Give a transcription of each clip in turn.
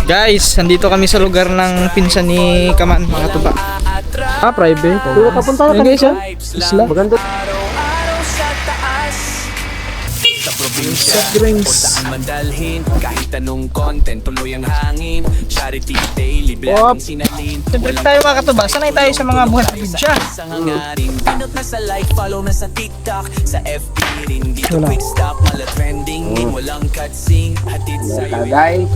Guys, nandito kami sa lugar ng pinsan ni Kaman, mga tuba. Private. Puro kapunta na Guys, Isla. Maganda. Sa probinsya, Soft drinks. punta ang madalhin. Kahit anong content, tuloy ang hangin. Charity day, libre Op. ang sinalin. Siyempre tayo mga katuba, sanay tayo sa mga buhat na siya. Sa hangarin, pinot na sa like, follow na sa TikTok. Sa FB rin, dito Wala. quick stop. Mala trending, din walang cutscene. Hatid sa'yo Guys.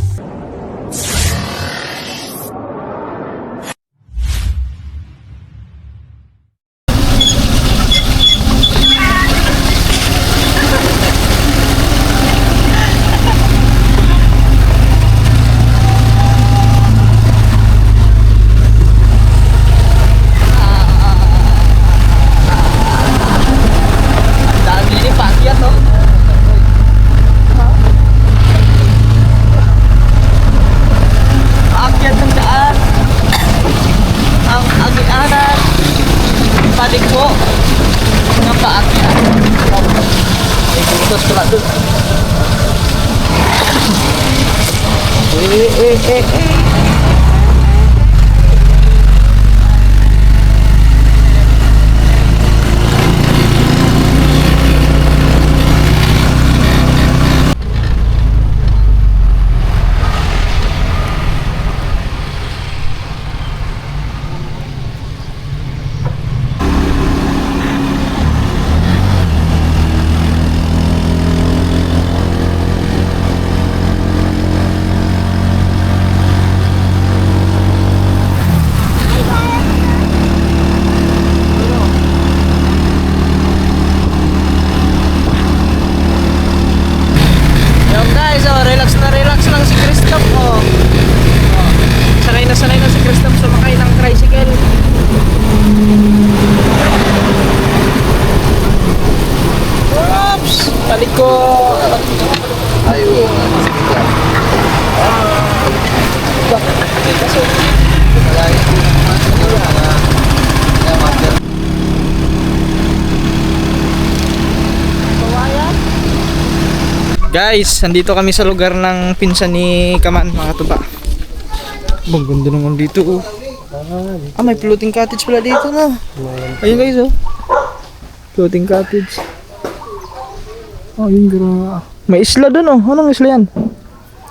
Dami ni pakyat, no? Paakyat ng daan. Ang agianan. Balik po. Mga paakyat. May gutos pala doon. Yo guys, relax lang si Christoph, oh. Sanay na si Christoph sumakay ng tricycle. Oops! Balik ko. Guys, nandito kami sa lugar ng pinsan ni Kaman, mga tuba. Bang ganda naman dito, oh. May floating cottage pala dito, no? Ayun guys, oh. Floating cottage. Oh, yun, gra. May isla dun, oh. Anong isla yan?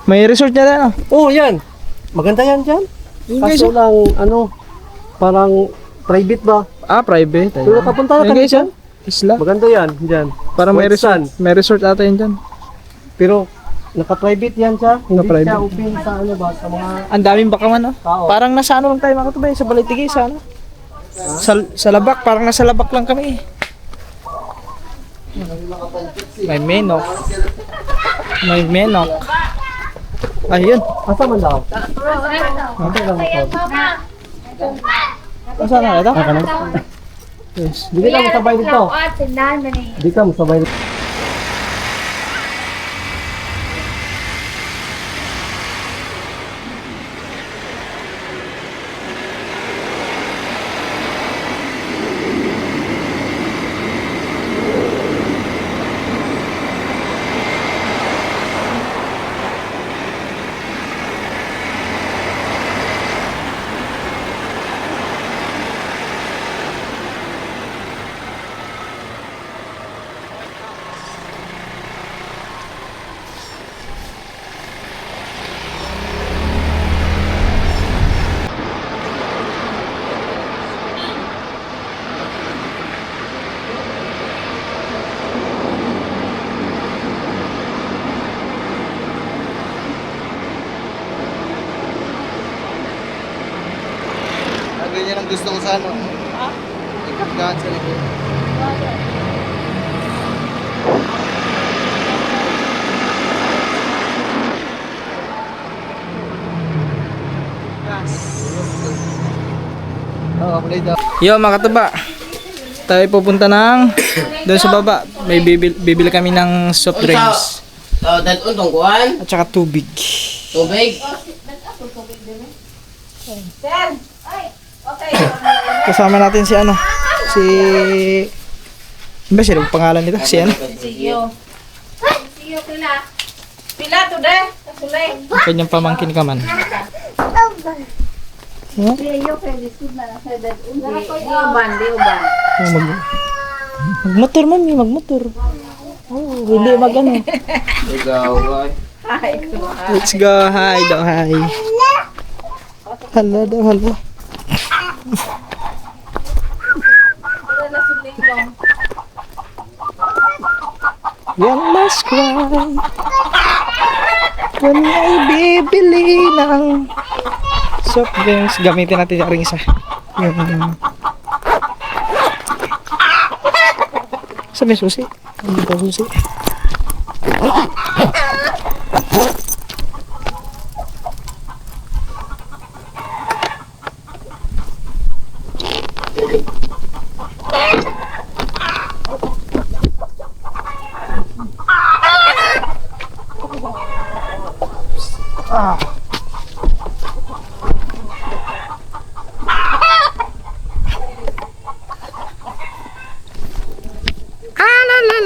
May resort niya rin, oh. Oh, yan. Maganda yan dyan. Yun guys, Kaso oh. lang, parang private ba? Private. Pero kapunta na Ayun kami guys, dyan. oh. Isla. Maganda yan, dyan. Para may White resort. sand. May resort ata yun dyan. Pero, naka-private yan siya. Hindi Naka-private. siya open sa sa mga Ang daming bakaman, oh. tao. Parang nasa ano lang tayo, mga katubay, sa Balitigay, sa ano? Sa Labak, parang nasa Labak lang kami. May menok. May menok. Ayun. Asa man daw? Saan na ito? Yes. Hindi ka masabay dito. Hindi ka masabay dito. Ganyan ang gusto ko sa ano. Ikapgaan sa likod. Yo mga katuba, tayo pupunta ng doon sa baba. May bibili kami ng soft drinks Datun tong kuan, at saka tubig. tubig. Kasama natin si ano, si ba sino ang pangalan nito? Si ano? Pila to de? Kasulay. Ang kanyang pamangkin ka man. Oh, magmotor mami, magmotor. Oh, hindi magano. Ikaw, ay. Let's go, hi daw, hi. Hala daw, hala. One last cry. When ay bibili ng soft drinks. Gamitin natin yung ring isa. Yung... Sabi susi. Ano ba susi?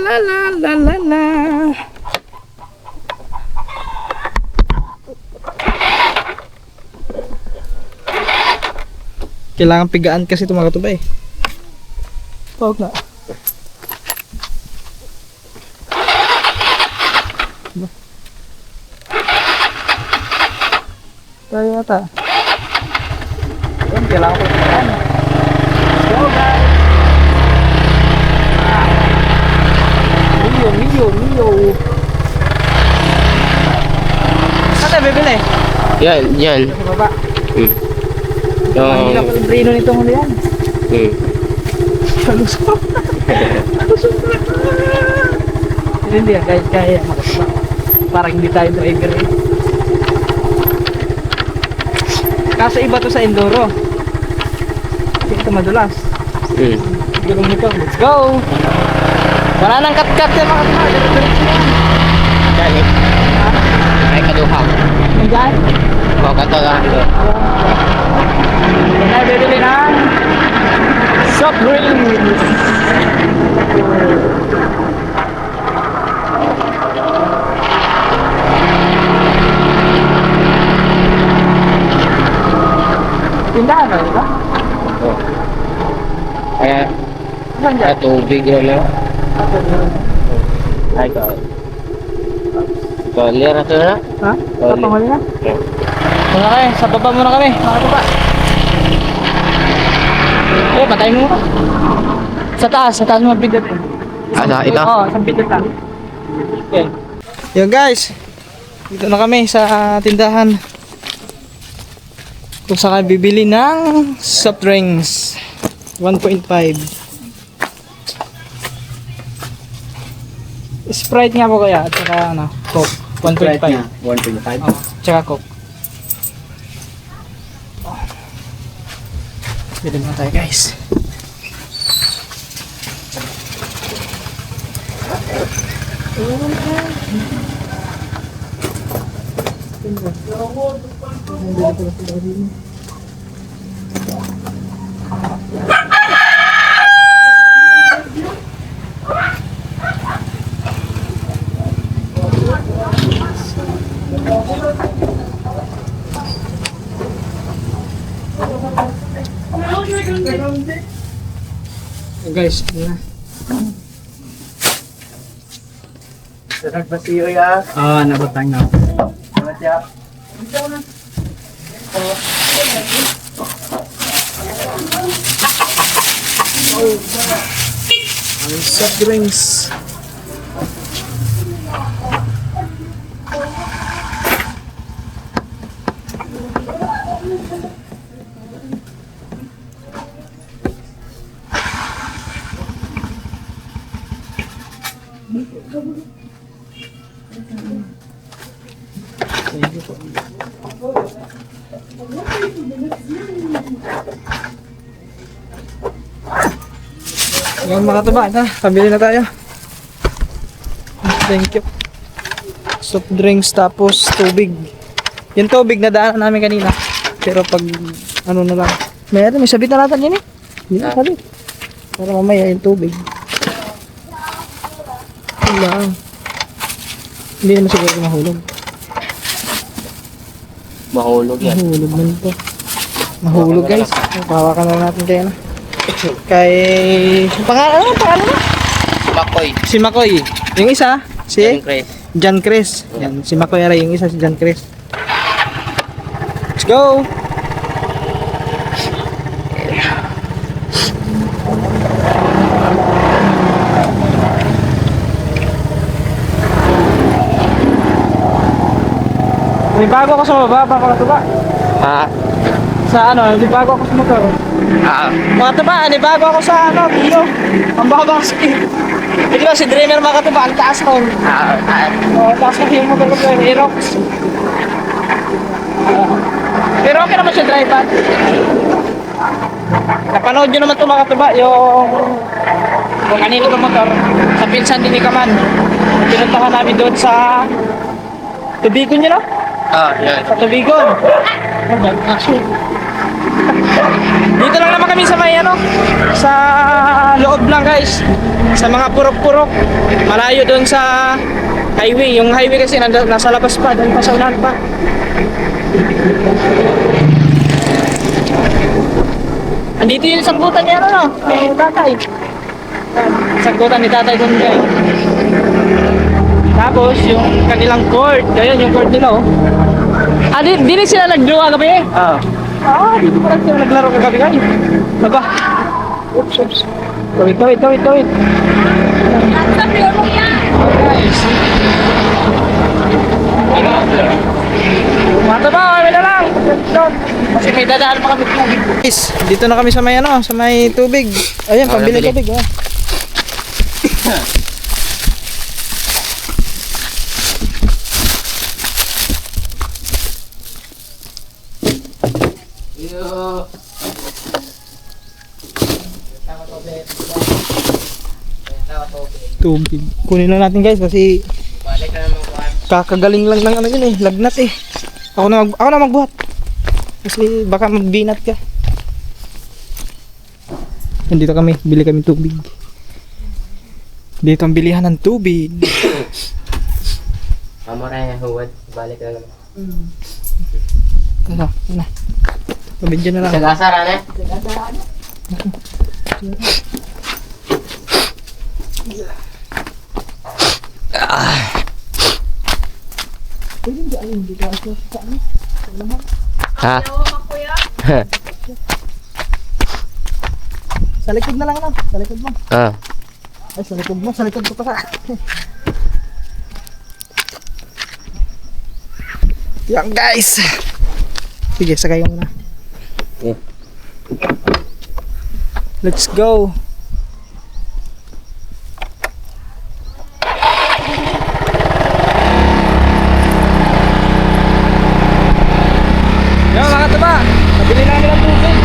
La la la la la. Kailangan pigaan kasi ito mga katuba eh. Huwag na. Tayo ata. Ayan, kailangan ko pigaan. Let's go guys. Mio. Saan tayo bibili? Yan. Sa baba. Ang Yung... hirap ang brino nitong huli yan. Kalusok. Hindi yan, kahit kaya makasama. Parang hindi tayo driver eh. Kaso iba to sa Enduro. Kasi ito madulas. Gulong nito, let's go! Wala nang cut-cut yan mga kapatid. Diretso yan. Dali. Ay kaduhang. Nandiyan? O katagaan ko. Yan na, bibili ng soft drinks. Tindahan ba ito? Kaya... Kaya tubig na lang. Ay ka. Kalian na ito na? Ha? Papanguli na? Muna kami, sa baba muna kami, mga baba. Eh, patayin mo. Sa taas mo pindot. Ito? Oo, sa pindot lang. Okay. Yo guys, dito na kami sa tindahan. Kung saan bibili ng soft drinks. 1.5. Sprite nga po kaya at saka ano, Coke 1.5. 1.5. Oh, tsaka Coke. Bili na tayo guys. Guys, na. Nagpasiyo ya. Ah, nabutang na. Soft drinks. Yung mga tuba, na, pabili na tayo. Thank you. Soft drinks tapos tubig. Yung tubig na daanan namin kanina. Pero pag ano na lang. May sabit na natin yun eh. Hindi na sabit. Para mamaya yung tubig. Wala. Hindi naman siguro mahulog. Mahulog yan. Mahulog man ito. Mahulog guys. Pahawakan na natin kay ano. Kay... Pangalan mo? Makoy. Si Makoy. Yung isa, si Chris. John Chris. Yan, si Makoy Aray. Yung isa si John Chris. Let's go! May bago ako sa baba, mga tuba. Ah. Sa ano, may bago ako sa motor. Ah. Mga tuba, may bago ako sa ano, dito. Ang baba kasi. Ito ba, si Dreamer mga tuba, ang taas nun. Ah. Taas na yung motor ko, yung Aerox. Pero okay naman siya driver. Napanood nyo naman ito mga tuba, yung kung kanino ng motor sa pinsan din ni Kaman. Pinuntahan namin doon sa Tubigon nyo, no? Ah, yan. Sa Tubigon. Dito lang naman kami sa may ano, sa loob lang guys. Sa mga purok-purok. Malayo doon sa highway. Yung highway kasi nasa labas pa, doon pa sa unahan pa. Andito yung sagbutan niya, ano, ni tatay. Sagbutan ni tatay doon guys. Tapos yung kanilang court, ayun yung court nila oh. Ah, di sila nag-draw kagabi eh? Ah. Ah, dito pa lang sila naglaro kagabi guys. Aba. Oops. Tawid. Nasa puro yan. Guys. Mata ba, kami na lang. Kasi may dadaan pa kami. Guys, dito na kami sa may ano, sa may tubig. Ayan, pambili tubig oh. Tubig. Kunin na natin guys kasi kakagaling lang ng ano yun eh, lagnat eh. Ako na magbuhat. Kasi baka magbinat ka. Nandito kami, bili kami tubig. Dito ang bilihan ng tubig. Amore, huwad. Balik na lang. Ano? Pabidyo na lang. Sagasara na? Ha? Ayaw mo kuya. Sa likod na lang ano? Sa likod mo. Ah. Ay, sa likod mo. Sa likod ko pa sa. Yan guys. Sige, sakay mo na. Yeah. Let's go. Yo, mga tuba. Nabili namin ang tubig.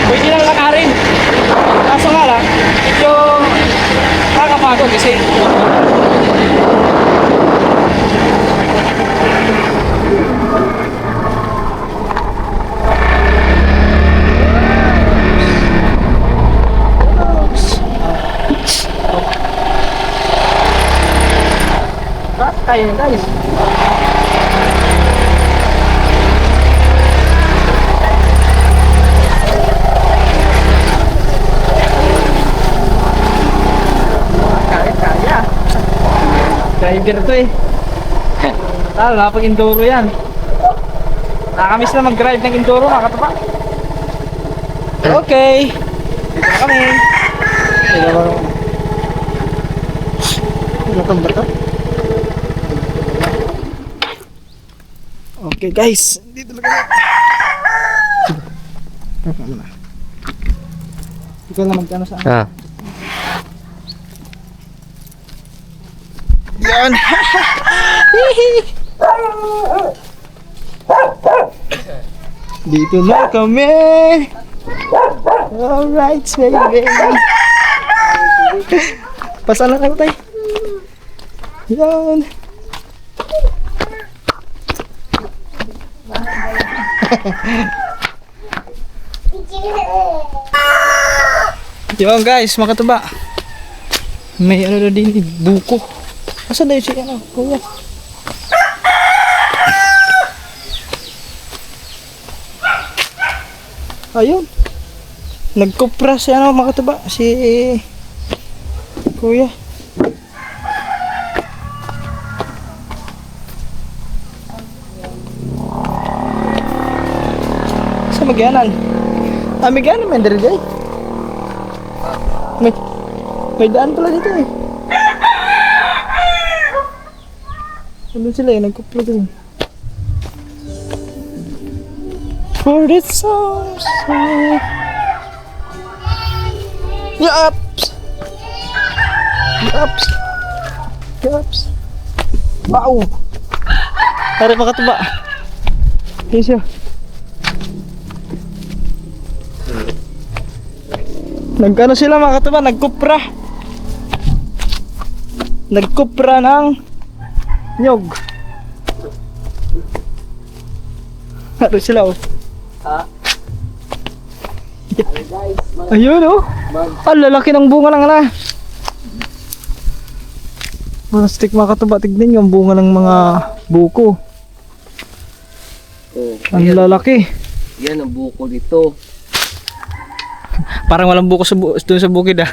Pwede lang lakarin. Kaso nga lang, medyo nakakapagod kasi kaya guys. Kaya. Driver to eh. Napag-enduro yan. Nakakamiss na mag-drive ng enduro mga katapak. Okay. Dito na kami. Ano ba ito? Okay guys, dito na kami. Sige. Na. Ikaw na magkano sa akin. Ah. Yan. Dito na kami. Alright, baby. Pasan lang kayo tayo. Yan. Yun guys, mga katuba. May ano na din, buko. Asan na yun si ano, kuya? Ayun. Nagkupra si ano, mga katuba, si kuya. Sa Magyanan. Ah, Magyanan, may dari day. May daan pala dito eh. Ano sila eh, nagkupra dun. For the songs Yups! Yups! Yups! Wow! Tara makatuba. Yan siya. Nagkano sila mga katuba? Nagkupra. Nagkupra ng nyog. Ano sila oh? Ayun oh. Ang lalaki ng bunga ng ala. Plastic mga katuba. Tignan nyo ang bunga ng mga buko. Ang lalaki. Yan ang buko dito. Parang walang buko sa doon sa bukid ah.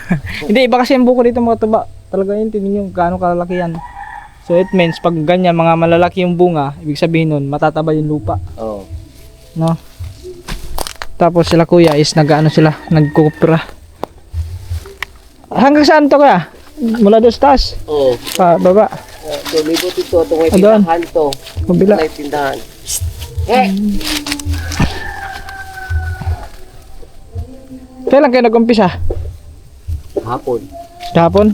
Hindi, iba kasi ang buko dito mga katuba. Talaga yun, tingnan nyo gaano kalaki yan. So it means pag ganyan mga malalaki yung bunga, ibig sabihin nun matataba yung lupa. Oo. No? Tapos sila kuya is nag-ano sila, nagkupra. Hanggang saan to kaya? Mula doon sa taas? Oo. Pa baba? So, libot ito. Itong may Doon. tindahan to. Kabila. May tindahan. Eh! Kailan kayo nag-umpisa? Hapon. Kahapon?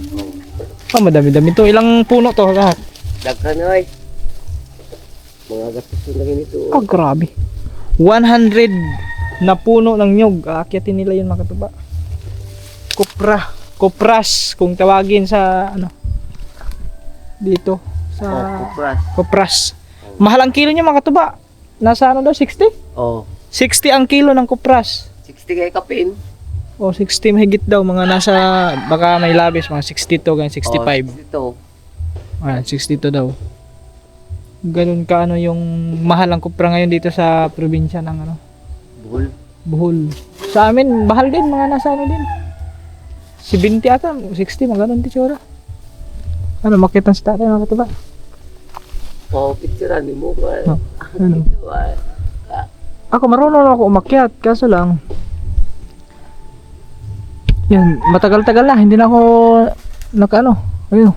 Oh, madami-dami to. Ilang puno to lahat? Dagkan na ay. Mga gastos na ganito. Oh, grabe. 100 na puno ng nyog. Aakyatin nila yun mga katuba. Kupra. Kupras kung tawagin sa ano dito sa Kupras. kupras. Mahal ang kilo niya mga katuba. Nasa ano daw 60? Oo. 60 ang kilo ng kupras. 60 kay kapin. O 60 mahigit daw mga nasa baka may labis mga 62 ganyan 65. Ito. Ayan 62 daw. Ganun ka ano yung mahal ang kupra ngayon dito sa probinsya ng ano Buhol. Bohol. Sa amin mahal din mga nasa ano din. 70 ata, 60 mga ganun titsura. Ano makita sa tatay mga katuba? Oo, picturean ni mo ba? Oh, ano? Ay. Ako marunong ako umakyat kaso lang yan, matagal-tagal na hindi na ako nakaano. Ayun.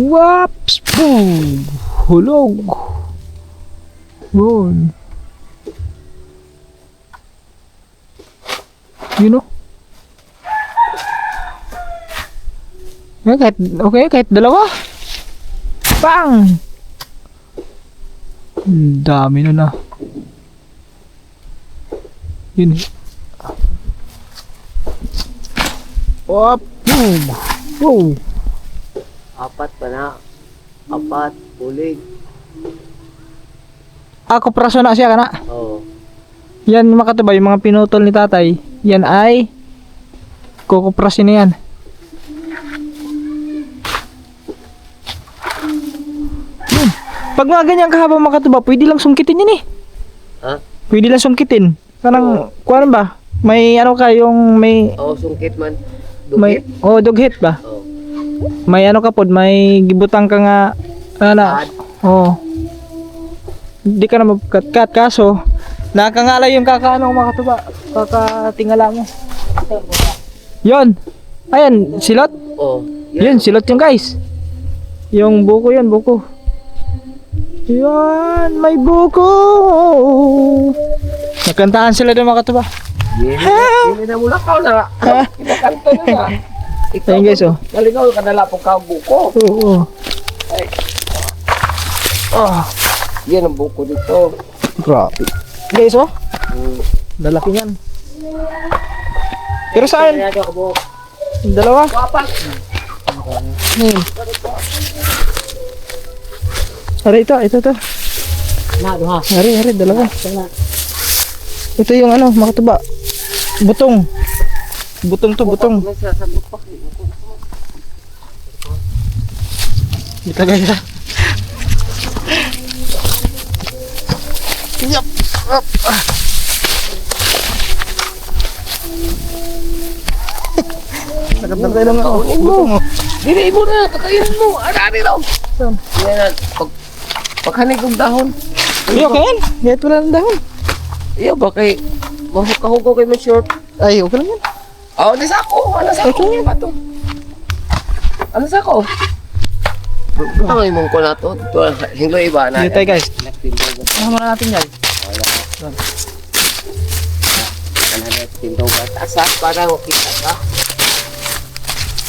Waps! Boom! Hulog! Boom! You know? Kahit dalawa. Bang! Ang dami nun ah. Yun eh. Wap! Boom! Boom! Apat pa na. Apat. Ulig. Ako praso na siya kana. Oo. Yan mga katuba, yung mga pinutol ni tatay. Yan ay kukuprasin na yan. Pag mga ganyan kahaba mga katuba, pwede lang sungkitin yan eh. Ha? Pwede lang sungkitin. Parang, kuwan ba? May ano ka yung may... Oo, sungkit man. May, Dugit. oh, dughit ba? Oo. May ano ka pod, may gibutang ka nga, ano, oh. Hindi ka na magkat-kat, kaso, nakangalay yung kakaano mga katuba. Kakatingala mo. Yon. Ayan, silot. Oo. Yun, silot yung guys. Yung buko yan, buko. Yan, may buko. Nakantahan sila doon mga katuba. Hindi na mula ka na. Kinakanta na. Ayun guys, oh. Naligaw ka nala po ka buko. Oo. Oh. Yan ang buko dito. Grabe. Guys, oh. Lalaki yan. Pero saan? Dalawa. Apat. Hari ito. Na, duha. Hari, dalawa. Ito yung ano, mga katuba. Butong. Butong to, butong. Kita guys. Yup. Up. Nakatangkay lang ako. Butong oh. Dili mo na, kakainin mo. Arari raw. Yan, paghanig ng dahon. Iyo kayan. Hiyat wala ng dahon. Iyo ba kay mahukahugaw kay may short. Ay, okay lang yan. Oh, nasa ako. Ano sa ako? Ano ba to? Ano sa ako? Ano yung mong ko na to? Hinglo iba na. Dito tayo guys. Ano muna natin yan? Tindaw ba? Taas para makita ka.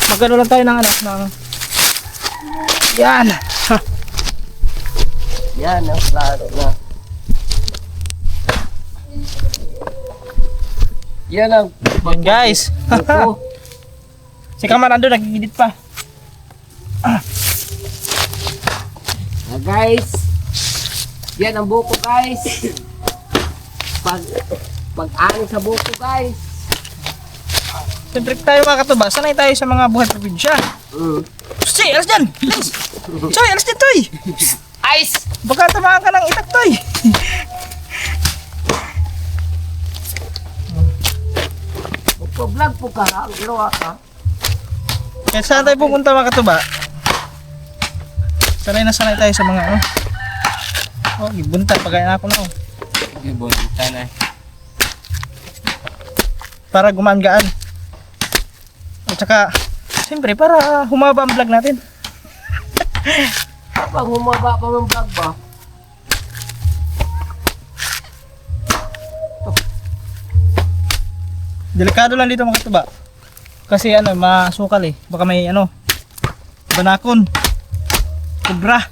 Magano lang tayo ng ano, ng... Yan! Yan, ang klaro na. Yan ang Yan guys! buko. Si Kaman ando nagigidit pa. Guys, yan ang buko guys. Pag-ani sa buko guys. Siyempre tayo mga katuba, sanay tayo sa mga buhay probinsya. Say, alas dyan! Say, alas dyan toy! Ice! Baka tamaan ka ng itak toy! Magpa-vlog po ka ha, ang ginawa ka. Kaya saan tayo pupunta mga katuba? Sanay tayo sa mga ano. Oh, gibunta, pagkain ako na oh. Gibunta na. Para gumaan-gaan. At saka, siyempre para humaba ang vlog natin. Pag humaba pa ng vlog ba? Delikado lang dito mga katuba. Kasi ano, masukal eh. Baka may ano, banakon, kubra.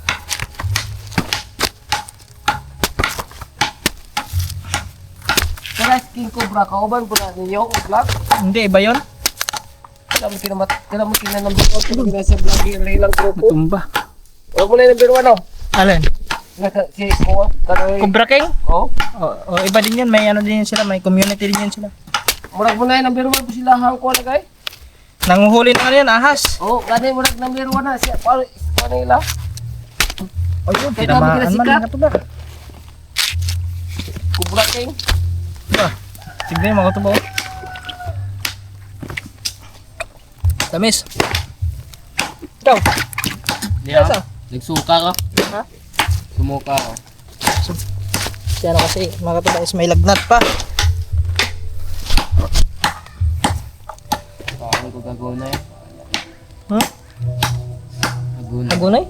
Kaya King Cobra, kauban po na ninyo ang vlog. Hindi, iba yun? Kailan mo kinanambing ko kung nasa vlog yung ilang grupo. Tumba. Huwag mo na yung number 1 oh. Alin? Si Kuwa. Kubra King? Oh. O iba din yun, may ano din yun sila, may community din yun sila. Murag mo na yung number 1 po sila hang ko na guys. Nanguhuli na yan, ahas. Oh, gani murag number 1 na siya. Paano nila? O yun, Kaya tinamaan kami man kinasikat. mga katuba. Cobra King. Diba? Tignan yung mga katuba oh. Tamis. Ikaw. Yeah. Asa? Nagsuka ka? Ha? Sumuka ka. Si ano kasi, mga katuba is may lagnat pa. Paano ko gagawin eh? Ha? Gagawin. Agunay?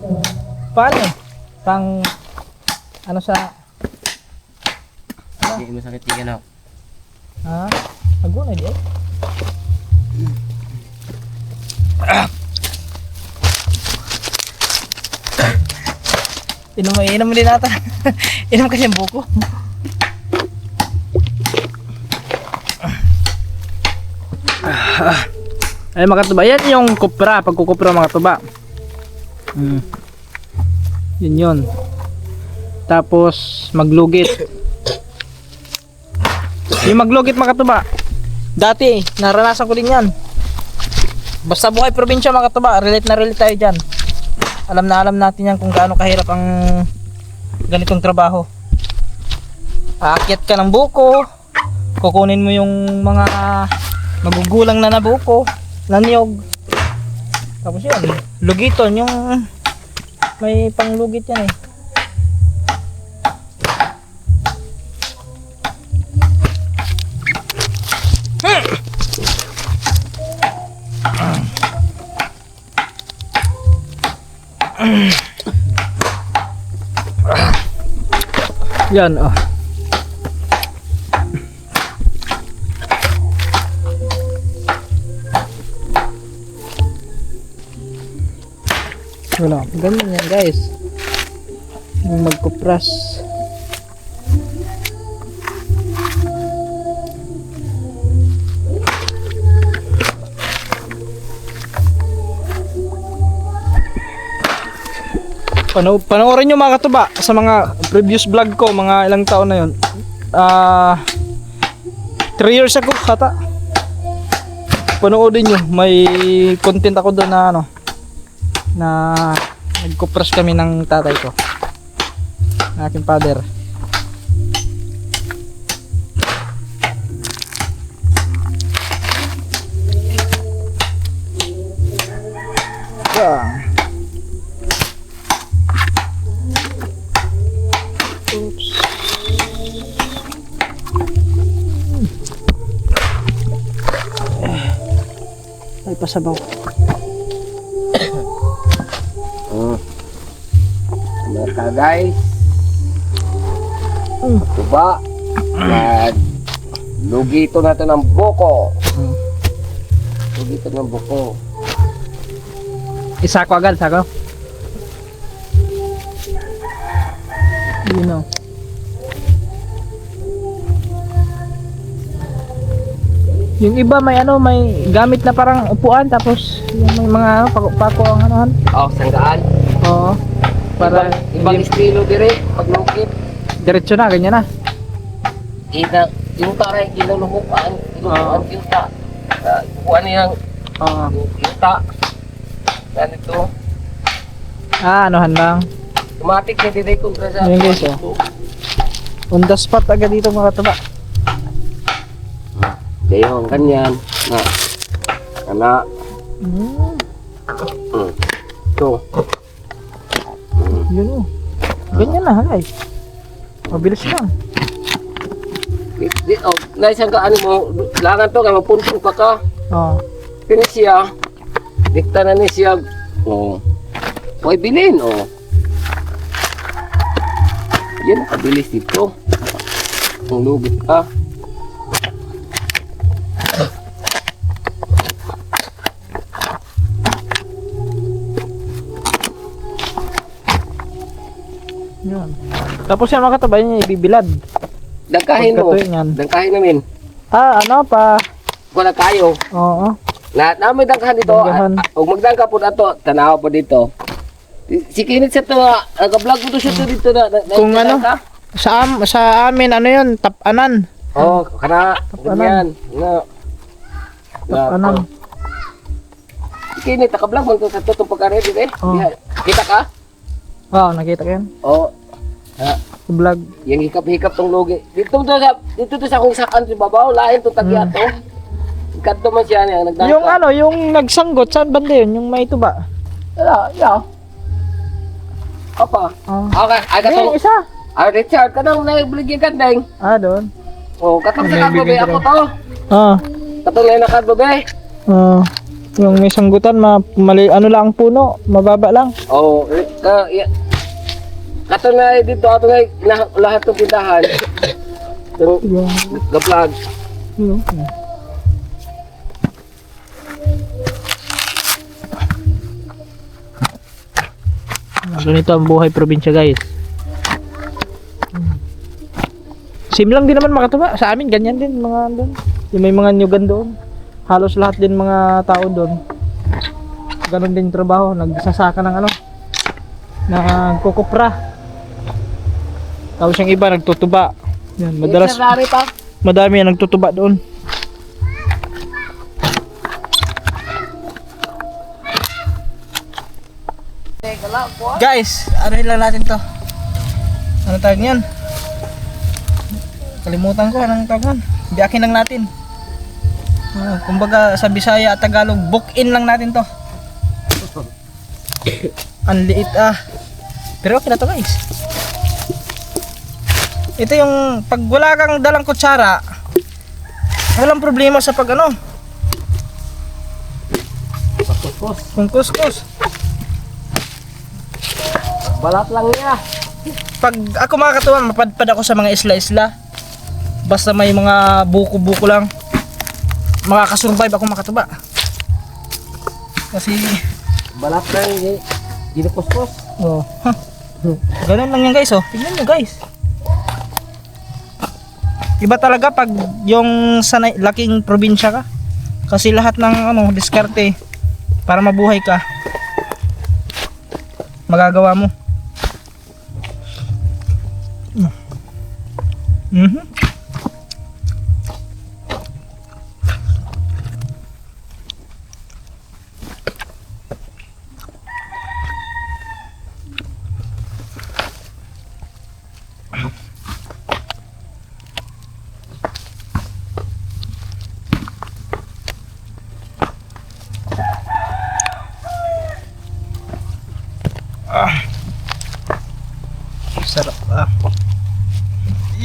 Paano? Pang ano sa Hindi mo sakit tingin ako. ha? Agunay di eh. Inom din natin. Inom kasi yung buko. Ay mga katuba, yan yung kupra, pagkukupra mga katuba. Yun. Tapos maglugit. Yung maglugit mga katuba. Dati, naranasan ko din yan. Basta buhay probinsya mga katuba, relate na relate tayo dyan. Alam natin yan kung gaano kahirap ang ganitong trabaho. Aakyat ka ng buko, kukunin mo yung mga magugulang na buko, nanyog. Tapos yan, lugiton, yung may panglugit yan eh. Yan oh. Wala, ganyan yan guys. Yung magkupras. Panoorin nyo mga katuba sa mga previous vlog ko, mga ilang taon na yun. 3 years ago kata. Panoodin nyo, may content ako doon na ano, na nagkupras kami ng tatay ko, ng aking father. Yeah. Oops. Ay, pasabaw. Mata guys. Tuba. Lugi ito natin ng buko. Lugi ito ng buko. Isa ko agad, sako. You know. Yung iba may ano, may gamit na parang upuan tapos yung may mga ano, pako ang anohan. Oh, sanggaan. Oo. Para Ibang estilo dire pag lukit. diretso na, ganyan na. Yung taray iluluhukan, yung ta. Kuha niyang Oo. yung ta. Ganito. Anohan lang. Automatic na dire kontra sa. Ayun, guys, oh. On the spot agad dito mga katuba. Dayon ganyan. Na. Ana. Ito. Yun oh. Ganyan na, guys. Mabilis lang. Naisang ka ano mo, langan to, kaya mapuntong pa ka. Oo. Pinis siya. Dikta na ni siya. Oh. Huwag bilhin, oh. Yan, nakabilis dito. Ang lugit ka. Yun. Tapos yan mga katuba, yun yung ibibilad. Dagkahin mo. Pagkatuin yan. Dagkahin namin. Ano pa? Wala tayo. Oo. Na may dagkahan dito. Dagkahan. Huwag magdangka po na to. Tanawa po dito. Si Kinit sa to, nag-vlog po to siya to dito na. Kung ano? Sa amin, ano yun? Tapanan. Oh, kana. Ganyan. No. Tapanan. Si Kinit, naka-vlog mo to sa to itong pagka-ready eh. Oh. Kita ka? Oo, nakita ko yan. Oh. Sa vlog. Yung hikap-hikap tong lugi. Dito to sa kung saan si babaw, lain to tagya to. Kanto man siya niya nagdangka. Yung ano, yung nagsanggot, saan banda yun? Yung may tuba? Yeah. Apa? Okay, ay Yung katong. isa. Ay Richard, kanang naibligyan kandeng. Doon. Oh, katong sa kadbo be ako to. Katong na nakadbo be. Yung may sanggutan, mali, ano lang ang puno, mababa lang. Oh, katong na dito ato na lahat ng tindahan. Yung, Gaplag. yun. Ganito ang buhay probinsya, guys. Same lang din naman mga katuba. Sa amin ganyan din mga doon. Yung may mga nyugan doon. Halos lahat din mga tao doon. Ganon din trabaho, nagsasaka ng ano, nagkukupra. Tapos yung iba nagtutuba. Yan, madalas pa. madami yan nagtutuba doon. Guys, ano lang natin to? Ano tawag niyan? Kalimutan ko anong tawag niyan. Biyakin lang natin. Kumbaga sa Bisaya at Tagalog, book in lang natin to. Ang liit pero okay na to, guys. Ito yung pag wala kang dalang kutsara, walang problema sa pag ano. Kung kuskus. Balat lang niya. Pag ako mga katuwan, mapadpad ako sa mga isla-isla. Basta may mga buko-buko lang, makakasurvive ako makatuba. Kasi Balat lang niya. Ginukuskos. ganun lang yan, guys. Tingnan nyo, guys. Iba talaga pag yung sanay, laking probinsya ka. Kasi lahat ng ano, diskarte para mabuhay ka, magagawa mo.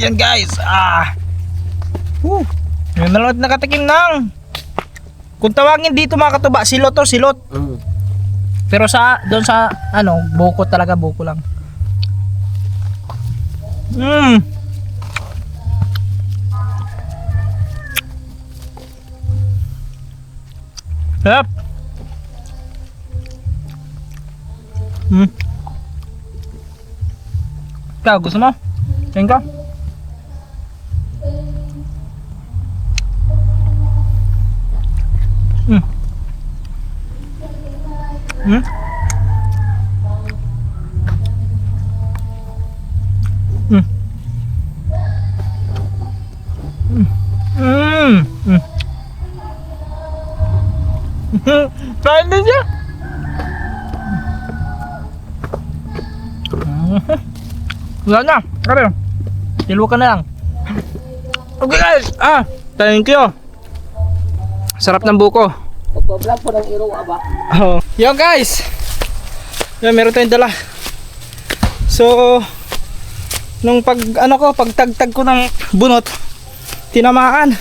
Yan guys. Yung nalawat nakatikim ng, kung tawagin dito mga katuba, silot or silot. Pero doon sa buko talaga, buko lang. Sarap. Ikaw, gusto mo? Tingin ka? Kain din siya. Wala na. Kaya. Tilo ka na lang. Okay guys. Thank you. Sarap ng buko. Pagpa-vlog po ng iro ba? Yo guys. Yan, meron tayong dala. So nung pagtagtag ko ng bunot, tinamaan.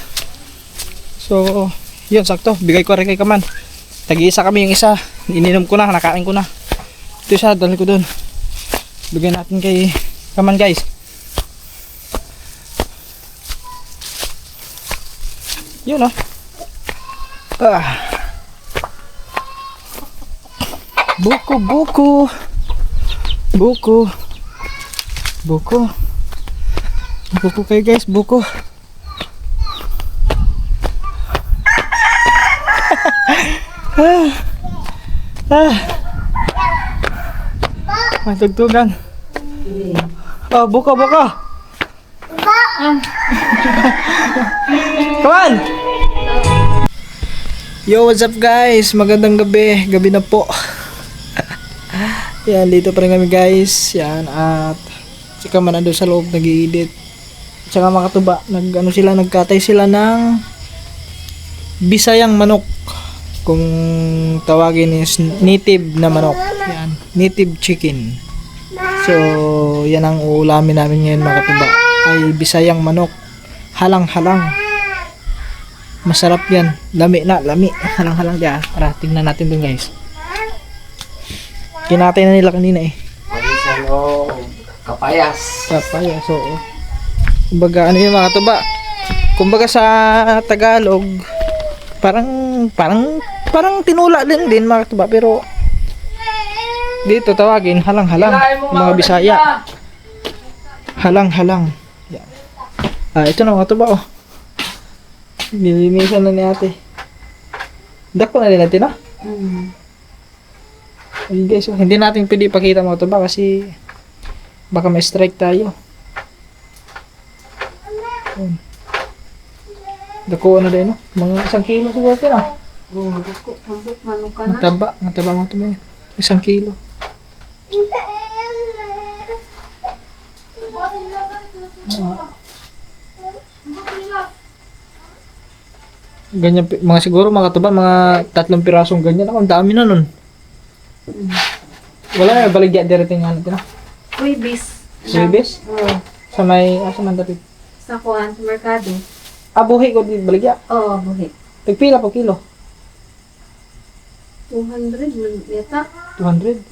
So yun, sakto. Bigay ko rin kay Kaman. Tag-iisa kami, yung isa ininom ko na, nakain ko na. Ito isa, dali ko dun. Bigyan natin kay Kaman guys. Yun buko kayo guys, buko. Matugtugan. Buka. Come on. Yo, what's up guys? Magandang gabi. Gabi na po. Yan, dito pa rin kami guys. Yan, at saka man ando sa loob nag-i-edit. Tsaka mga katuba, nagkatay sila ng Bisayang manok. Kung tawagin is native na manok. Yan, native chicken. So, yan ang uulamin namin ngayon mga katuba. Ay Bisayang manok. Halang-halang. Masarap yan. Lami. Halang-halang diyan. Tara, tingnan natin dun guys. Kinatay na nila kanina eh. Kapayas. So, kumbaga yun mga katuba. Kumbaga sa Tagalog, parang tinula din mga katuba, pero dito tawagin halang-halang, mga Bisaya. Halang-halang. Yan. Ito na mga katuba nilinisan na ni ate. Dako na din natin Ayun guys, hindi natin pwede ipakita mga katuba kasi baka may strike tayo. Dako na din mga 1 kilo siguro ito Mataba mga katuba. 1 kilo. Ganyan mga siguro mga katuba, mga 3 pirasong ganyan. Ang dami na nun. Wala na baligya direting natin Kuibis. Kuibis? Sa may asa man dapit? Sa kuan, sa merkado. Buhi ko din baligya. Oo, buhi. Tagpila po kilo? 200 yata. 200?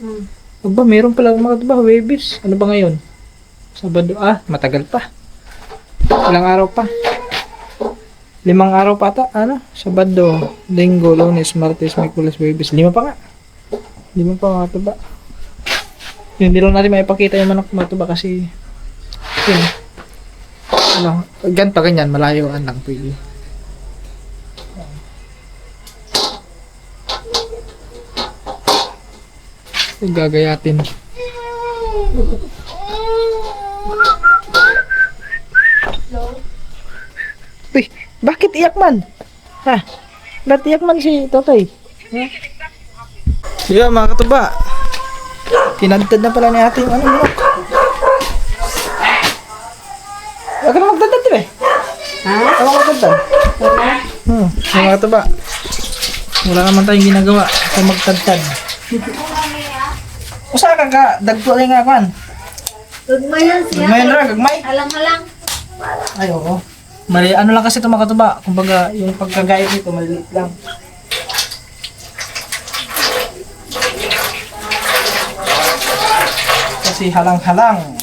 Aba, meron pala mga katuba, Huwebes. Ano ba ngayon? Sabado. Matagal pa. Ilang araw pa? 5 araw pa ata. Sabado, Linggo, Lunes, Martes, Miyerkules, Huwebes. 5 pa nga. 5 pa mga katuba. Hindi lang natin maipakita yung manok mga katuba kasi yun. Ganito ganyan, malayuan lang pwede. Gagayatin. Uy, bakit iyak man? Bakit iyak man si Totoy? Yeah, mga katuba. Tinadtad na pala ni ate yung manok. Huwag ka na magdadad eh. Huwag ka magdadad. Mga katuba. Wala naman tayong ginagawa sa magtadtad. Usa ka dagpo rin nga kan. Gagmay yan siya. Gagmay ra, gagmay. Halang-halang. Ay, oo. Mali, ano lang kasi ito mga katuba. Kumbaga, yung pagkagayat nito, maliliit lang. Kasi halang-halang.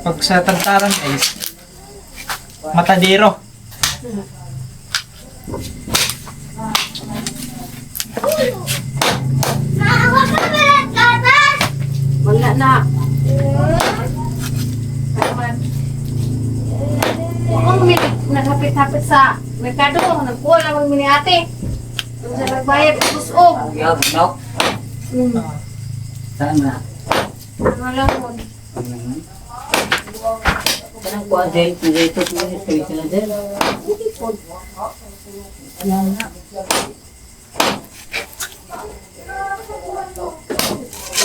Pag sa tagtaran ay matadero. Wala na. Naman. Kung naghapit-hapit sa merkado, nagkuha lang ang mini ate. Kung sa nagbayad, usog. Yup, no. Saan na? Ano lang mo. Kanang kuha din, dito sila din.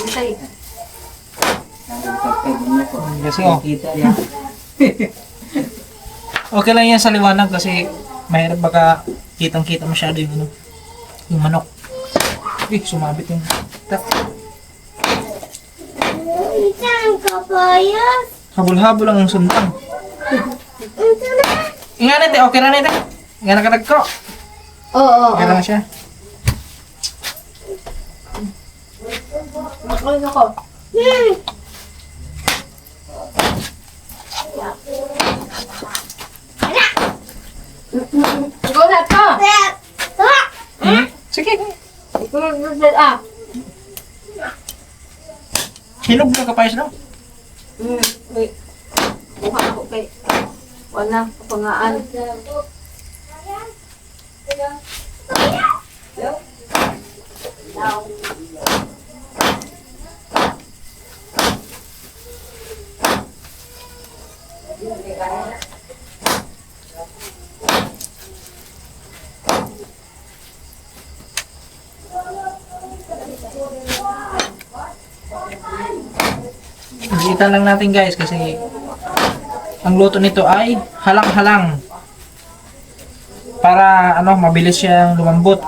Antay. Kasi oh, Kita niya. okay lang yan sa liwanag kasi mahirap baka kitang-kita masyado yung ano, yung manok. Eh, sumabit yung tap. Habol-habol lang ang suntang. Nga nete, okay na nete. Nga nakadagko. Oo. Okay lang siya. Makulit ako. Ikaw na to. Sige. Ikaw na Hinog na kapayos no? Wait. Buka ako kay. Wala. Kapangaan. Igitan lang natin guys kasi ang luto nito ay halang-halang para ano mabilis siyang lumambot.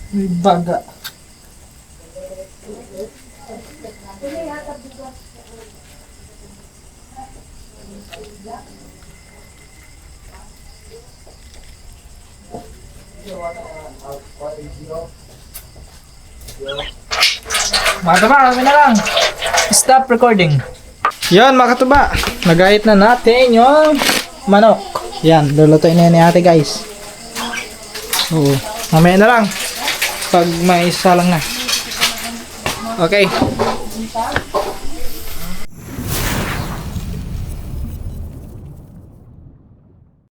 May baga. Mga katuba, kami na lang. Stop recording. Yan mga katuba, nagayit na natin yung manok. Yan, lulutuin na yan ni ate guys. Oo, mamaya na lang. Pag may salang na. Okay.